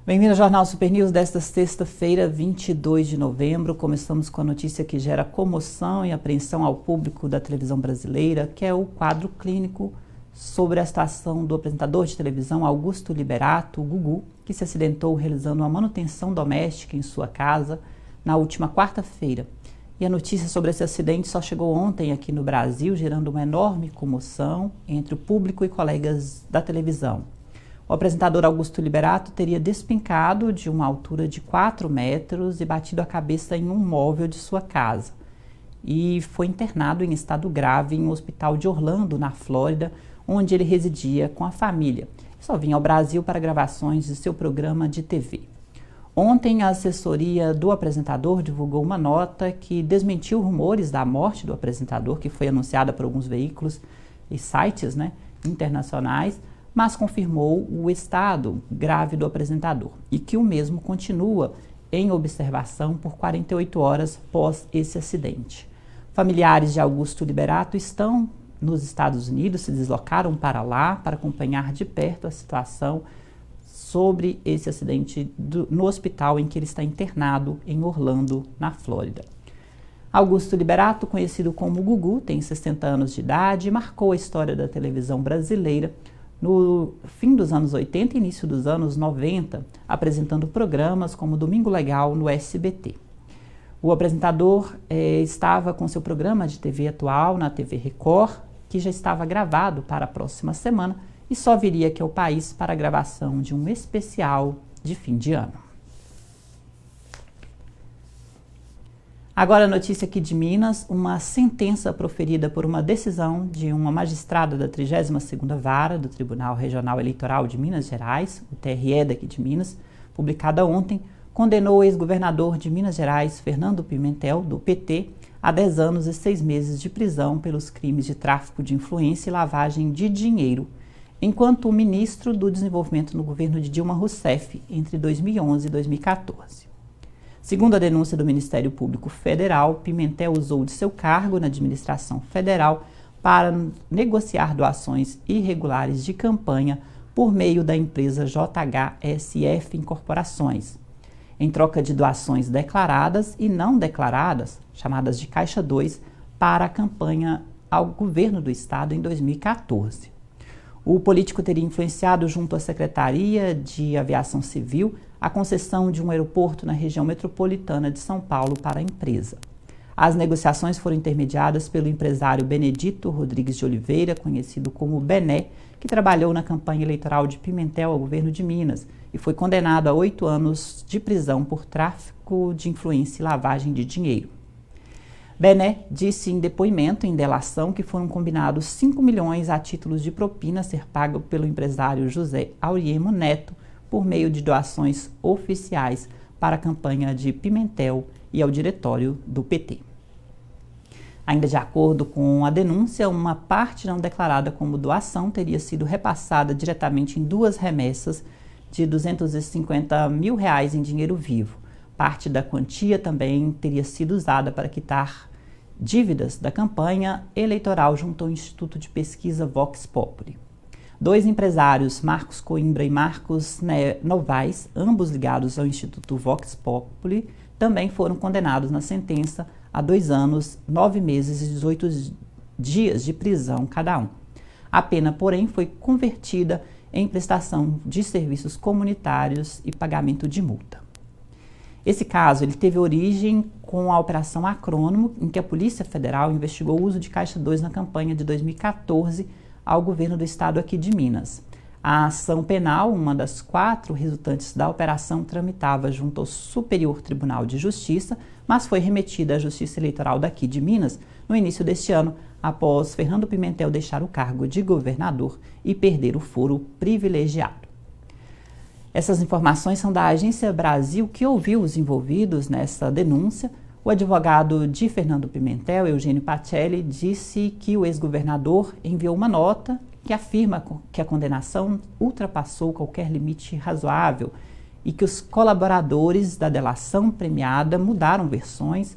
Bem-vindo ao Jornal Super News desta sexta-feira, 22 de novembro. Começamos com a notícia que gera comoção e apreensão ao público da televisão brasileira, que é o quadro clínico sobre a situação do apresentador de televisão Augusto Liberato, o Gugu, que se acidentou realizando uma manutenção doméstica em sua casa na última quarta-feira. E a notícia sobre esse acidente só chegou ontem aqui no Brasil, gerando uma enorme comoção entre o público e colegas da televisão. O apresentador Augusto Liberato teria despencado de uma altura de 4 metros e batido a cabeça em um móvel de sua casa. E foi internado em estado grave em um hospital de Orlando, na Flórida, onde ele residia com a família. Só vinha ao Brasil para gravações de seu programa de TV. Ontem, a assessoria do apresentador divulgou uma nota que desmentiu rumores da morte do apresentador, que foi anunciada por alguns veículos e sites, internacionais, mas confirmou o estado grave do apresentador e que o mesmo continua em observação por 48 horas após esse acidente. Familiares de Augusto Liberato estão nos Estados Unidos, se deslocaram para lá para acompanhar de perto a situação sobre esse acidente no hospital em que ele está internado em Orlando, na Flórida. Augusto Liberato, conhecido como Gugu, tem 60 anos de idade e marcou a história da televisão brasileira no fim dos anos 80 e início dos anos 90, apresentando programas como Domingo Legal no SBT. O apresentador estava com seu programa de TV atual na TV Record, que já estava gravado para a próxima semana e só viria aqui ao país para a gravação de um especial de fim de ano. Agora a notícia aqui de Minas, uma sentença proferida por uma decisão de uma magistrada da 32ª Vara do Tribunal Regional Eleitoral de Minas Gerais, o TRE daqui de Minas, publicada ontem, condenou o ex-governador de Minas Gerais, Fernando Pimentel, do PT, a 10 anos e 6 meses de prisão pelos crimes de tráfico de influência e lavagem de dinheiro, enquanto ministro do Desenvolvimento no governo de Dilma Rousseff entre 2011 e 2014. Segundo a denúncia do Ministério Público Federal, Pimentel usou de seu cargo na administração federal para negociar doações irregulares de campanha por meio da empresa JHSF Incorporações, em troca de doações declaradas e não declaradas, chamadas de Caixa 2, para a campanha ao governo do estado em 2014. O político teria influenciado junto à Secretaria de Aviação Civil a concessão de um aeroporto na região metropolitana de São Paulo para a empresa. As negociações foram intermediadas pelo empresário Benedito Rodrigues de Oliveira, conhecido como Bené, que trabalhou na campanha eleitoral de Pimentel ao governo de Minas e foi condenado a 8 anos de prisão por tráfico de influência e lavagem de dinheiro. Bené disse em depoimento em delação que foram combinados 5 milhões a títulos de propina a ser pago pelo empresário José Auriemo Neto por meio de doações oficiais para a campanha de Pimentel e ao diretório do PT. Ainda de acordo com a denúncia, uma parte não declarada como doação teria sido repassada diretamente em 2 remessas de R$250 mil em dinheiro vivo. Parte da quantia também teria sido usada para quitar dívidas da campanha eleitoral junto ao Instituto de Pesquisa Vox Populi. 2 empresários, Marcos Coimbra e Marcos Novaes, ambos ligados ao Instituto Vox Populi, também foram condenados na sentença a 2 anos, 9 meses e 18 dias de prisão cada um. A pena, porém, foi convertida em prestação de serviços comunitários e pagamento de multa. Esse caso ele teve origem com a Operação Acrônimo, em que a Polícia Federal investigou o uso de Caixa 2 na campanha de 2014 ao governo do estado aqui de Minas. A ação penal, uma das 4 resultantes da operação, tramitava junto ao Superior Tribunal de Justiça, mas foi remetida à Justiça Eleitoral daqui de Minas no início deste ano, após Fernando Pimentel deixar o cargo de governador e perder o foro privilegiado. Essas informações são da Agência Brasil, que ouviu os envolvidos nessa denúncia. O advogado de Fernando Pimentel, Eugênio Pacelli, disse que o ex-governador enviou uma nota que afirma que a condenação ultrapassou qualquer limite razoável e que os colaboradores da delação premiada mudaram versões,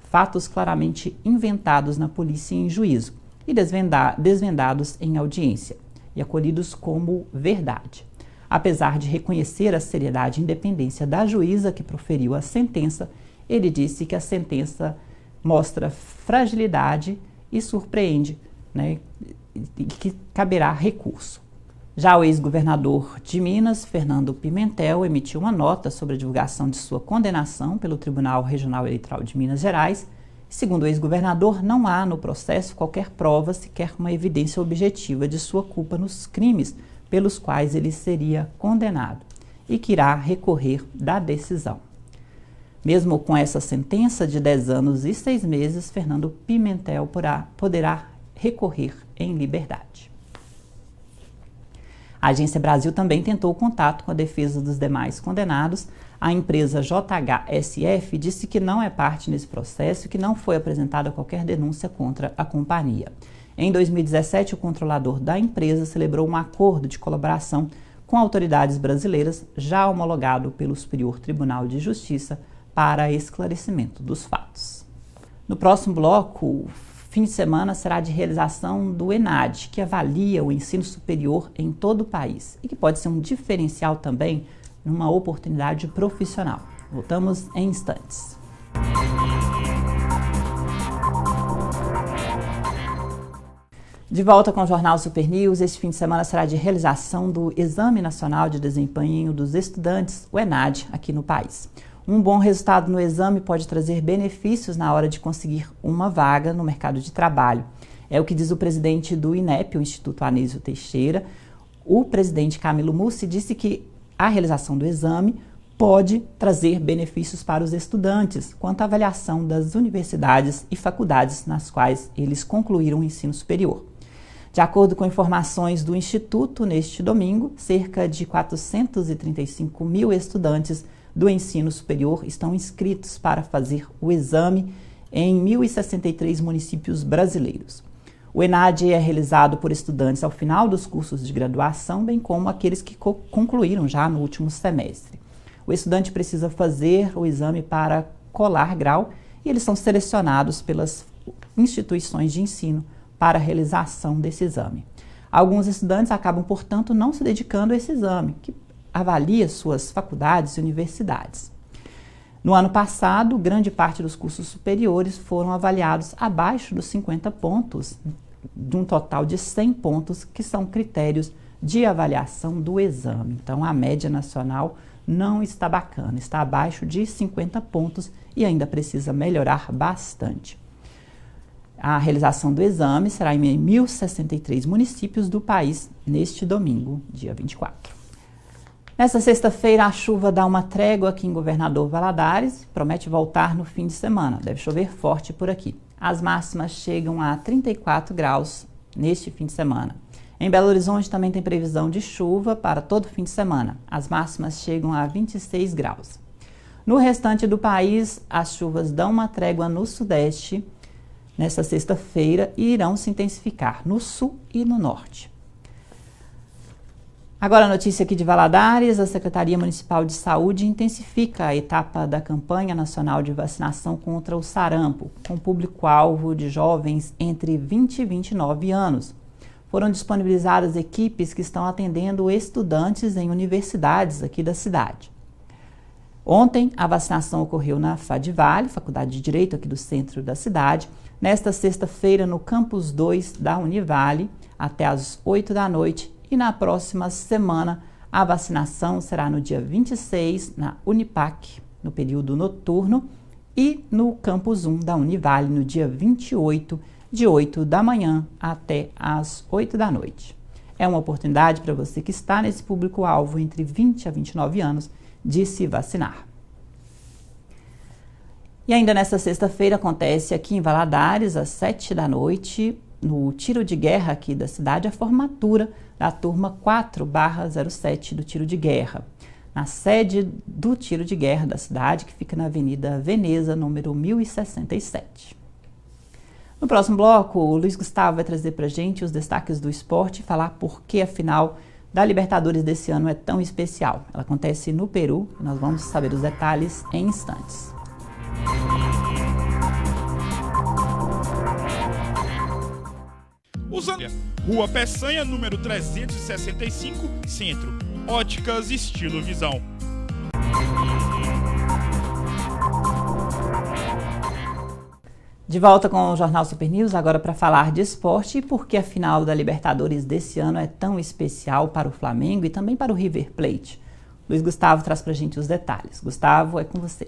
fatos claramente inventados na polícia em juízo e desvendados em audiência e acolhidos como verdade. Apesar de reconhecer a seriedade e independência da juíza que proferiu a sentença, ele disse que a sentença mostra fragilidade e surpreende, né, e que caberá recurso. Já o ex-governador de Minas, Fernando Pimentel, emitiu uma nota sobre a divulgação de sua condenação pelo Tribunal Regional Eleitoral de Minas Gerais. Segundo o ex-governador, não há no processo qualquer prova, sequer uma evidência objetiva de sua culpa nos crimes pelos quais ele seria condenado e que irá recorrer da decisão. Mesmo com essa sentença de 10 anos e 6 meses, Fernando Pimentel poderá recorrer em liberdade. A Agência Brasil também tentou contato com a defesa dos demais condenados. A empresa JHSF disse que não é parte nesse processo e que não foi apresentada qualquer denúncia contra a companhia. Em 2017, o controlador da empresa celebrou um acordo de colaboração com autoridades brasileiras, já homologado pelo Superior Tribunal de Justiça, para esclarecimento dos fatos. No próximo bloco, o fim de semana será de realização do ENAD, que avalia o ensino superior em todo o país e que pode ser um diferencial também numa oportunidade profissional. Voltamos em instantes. De volta com o Jornal Super News, este fim de semana será de realização do Exame Nacional de Desempenho dos Estudantes, o ENAD, aqui no país. Um bom resultado no exame pode trazer benefícios na hora de conseguir uma vaga no mercado de trabalho. É o que diz o presidente do INEP, o Instituto Anísio Teixeira. O presidente Camilo Mussi disse que a realização do exame pode trazer benefícios para os estudantes quanto à avaliação das universidades e faculdades nas quais eles concluíram o ensino superior. De acordo com informações do Instituto, neste domingo, cerca de 435 mil estudantes do ensino superior estão inscritos para fazer o exame em 1.063 municípios brasileiros. O ENAD é realizado por estudantes ao final dos cursos de graduação, bem como aqueles que concluíram já no último semestre. O estudante precisa fazer o exame para colar grau e eles são selecionados pelas instituições de ensino para a realização desse exame. Alguns estudantes acabam, portanto, não se dedicando a esse exame, que avalia suas faculdades e universidades. No ano passado, grande parte dos cursos superiores foram avaliados abaixo dos 50 pontos, de um total de 100 pontos, que são critérios de avaliação do exame. Então, a média nacional não está bacana, está abaixo de 50 pontos e ainda precisa melhorar bastante. A realização do exame será em 1.063 municípios do país neste domingo, dia 24. Nesta sexta-feira, a chuva dá uma trégua aqui em Governador Valadares, promete voltar no fim de semana. Deve chover forte por aqui. As máximas chegam a 34 graus neste fim de semana. Em Belo Horizonte também tem previsão de chuva para todo fim de semana. As máximas chegam a 26 graus. No restante do país, as chuvas dão uma trégua no sudeste nesta sexta-feira e irão se intensificar no sul e no norte. Agora a notícia aqui de Valadares, a Secretaria Municipal de Saúde intensifica a etapa da campanha nacional de vacinação contra o sarampo, com público-alvo de jovens entre 20 e 29 anos. Foram disponibilizadas equipes que estão atendendo estudantes em universidades aqui da cidade. Ontem, a vacinação ocorreu na FADVALE, Faculdade de Direito aqui do centro da cidade. Nesta sexta-feira, no Campus 2 da Univale, até às 8 da noite. E na próxima semana, a vacinação será no dia 26, na Unipac, no período noturno, e no Campus 1 da Univale, no dia 28, de 8 da manhã até às 8 da noite. É uma oportunidade para você que está nesse público-alvo entre 20 a 29 anos de se vacinar. E ainda nesta sexta-feira acontece aqui em Valadares, às 7 da noite, no tiro de guerra aqui da cidade, a formatura da turma 4/07 do tiro de guerra, na sede do tiro de guerra da cidade, que fica na Avenida Veneza, número 1067. No próximo bloco, o Luiz Gustavo vai trazer para a gente os destaques do esporte e falar por que a final da Libertadores desse ano é tão especial. Ela acontece no Peru e nós vamos saber os detalhes em instantes. Rua Peçanha, número 365, Centro. Óticas Estilo Visão. De volta com o Jornal Super News, agora para falar de esporte e por que a final da Libertadores desse ano é tão especial para o Flamengo e também para o River Plate. Luiz Gustavo traz para a gente os detalhes. Gustavo, é com você.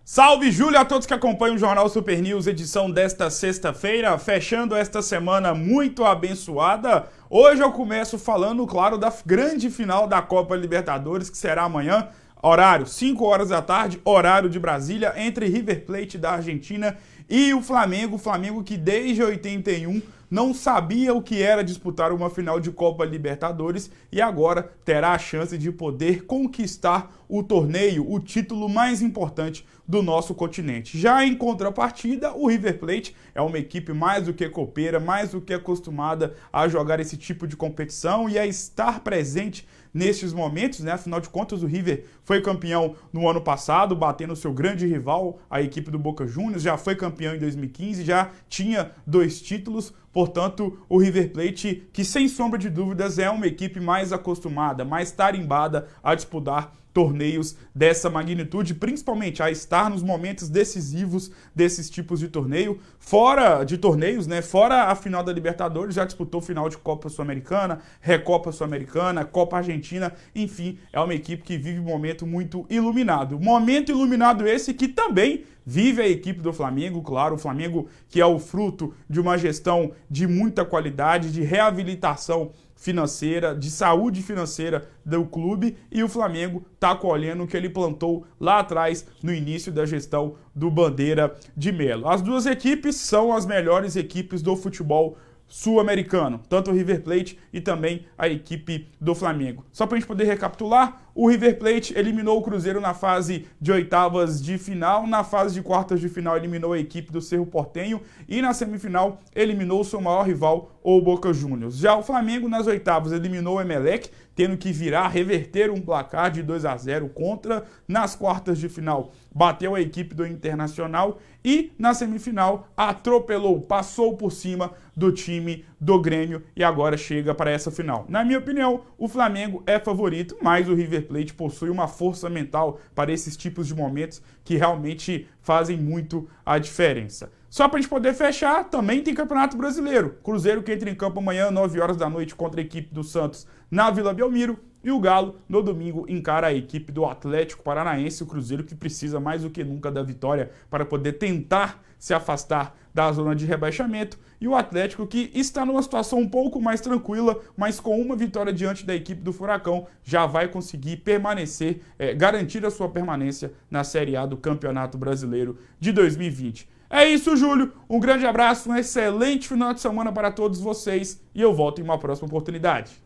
Salve, Júlio, a todos que acompanham o Jornal Super News, edição desta sexta-feira, fechando esta semana muito abençoada. Hoje eu começo falando, claro, da grande final da Copa Libertadores, que será amanhã, horário 5 horas da tarde, horário de Brasília, entre River Plate da Argentina e o Flamengo que desde 81 não sabia o que era disputar uma final de Copa Libertadores e agora terá a chance de poder conquistar o torneio, o título mais importante do nosso continente. Já em contrapartida, o River Plate é uma equipe mais do que copeira, mais do que acostumada a jogar esse tipo de competição e a estar presente nestes momentos, né? Afinal de contas, o River foi campeão no ano passado, batendo seu grande rival, a equipe do Boca Juniors, já foi campeão em 2015, já tinha 2 títulos, portanto, o River Plate, que sem sombra de dúvidas é uma equipe mais acostumada, mais tarimbada a disputar torneios dessa magnitude, principalmente a estar nos momentos decisivos desses tipos de torneio, fora de torneios, né? Fora a final da Libertadores, já disputou final de Copa Sul-Americana, Recopa Sul-Americana, Copa Argentina, enfim, é uma equipe que vive um momento muito iluminado. Momento iluminado esse que também vive a equipe do Flamengo, claro, o Flamengo que é o fruto de uma gestão de muita qualidade, de reabilitação financeira, de saúde financeira do clube, e o Flamengo está colhendo o que ele plantou lá atrás, no início da gestão do Bandeira de Melo. As duas equipes são as melhores equipes do futebol sul-americano, tanto o River Plate e também a equipe do Flamengo. Só para a gente poder recapitular, o River Plate eliminou o Cruzeiro na fase de oitavas de final, na fase de quartas de final eliminou a equipe do Cerro Porteño e na semifinal eliminou o seu maior rival, o Boca Juniors. Já o Flamengo nas oitavas eliminou o Emelec, tendo que reverter um placar de 2-0 contra. Nas quartas de final bateu a equipe do Internacional e na semifinal atropelou, passou por cima do time do Grêmio e agora chega para essa final. Na minha opinião, o Flamengo é favorito, mas o River Plate possui uma força mental para esses tipos de momentos que realmente fazem muito a diferença. Só para a gente poder fechar, também tem Campeonato Brasileiro. Cruzeiro que entra em campo amanhã, 9 horas da noite, contra a equipe do Santos na Vila Belmiro. E o Galo, no domingo, encara a equipe do Atlético Paranaense, o Cruzeiro que precisa mais do que nunca da vitória para poder tentar se afastar da zona de rebaixamento. E o Atlético que está numa situação um pouco mais tranquila, mas com uma vitória diante da equipe do Furacão, já vai conseguir permanecer, garantir a sua permanência na Série A do Campeonato Brasileiro de 2020. É isso, Júlio. Um grande abraço, um excelente final de semana para todos vocês e eu volto em uma próxima oportunidade.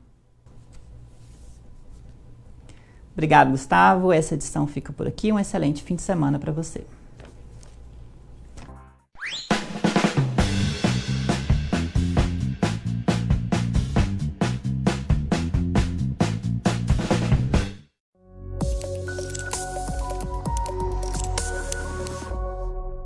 Obrigado, Gustavo. Essa edição fica por aqui. Um excelente fim de semana para você.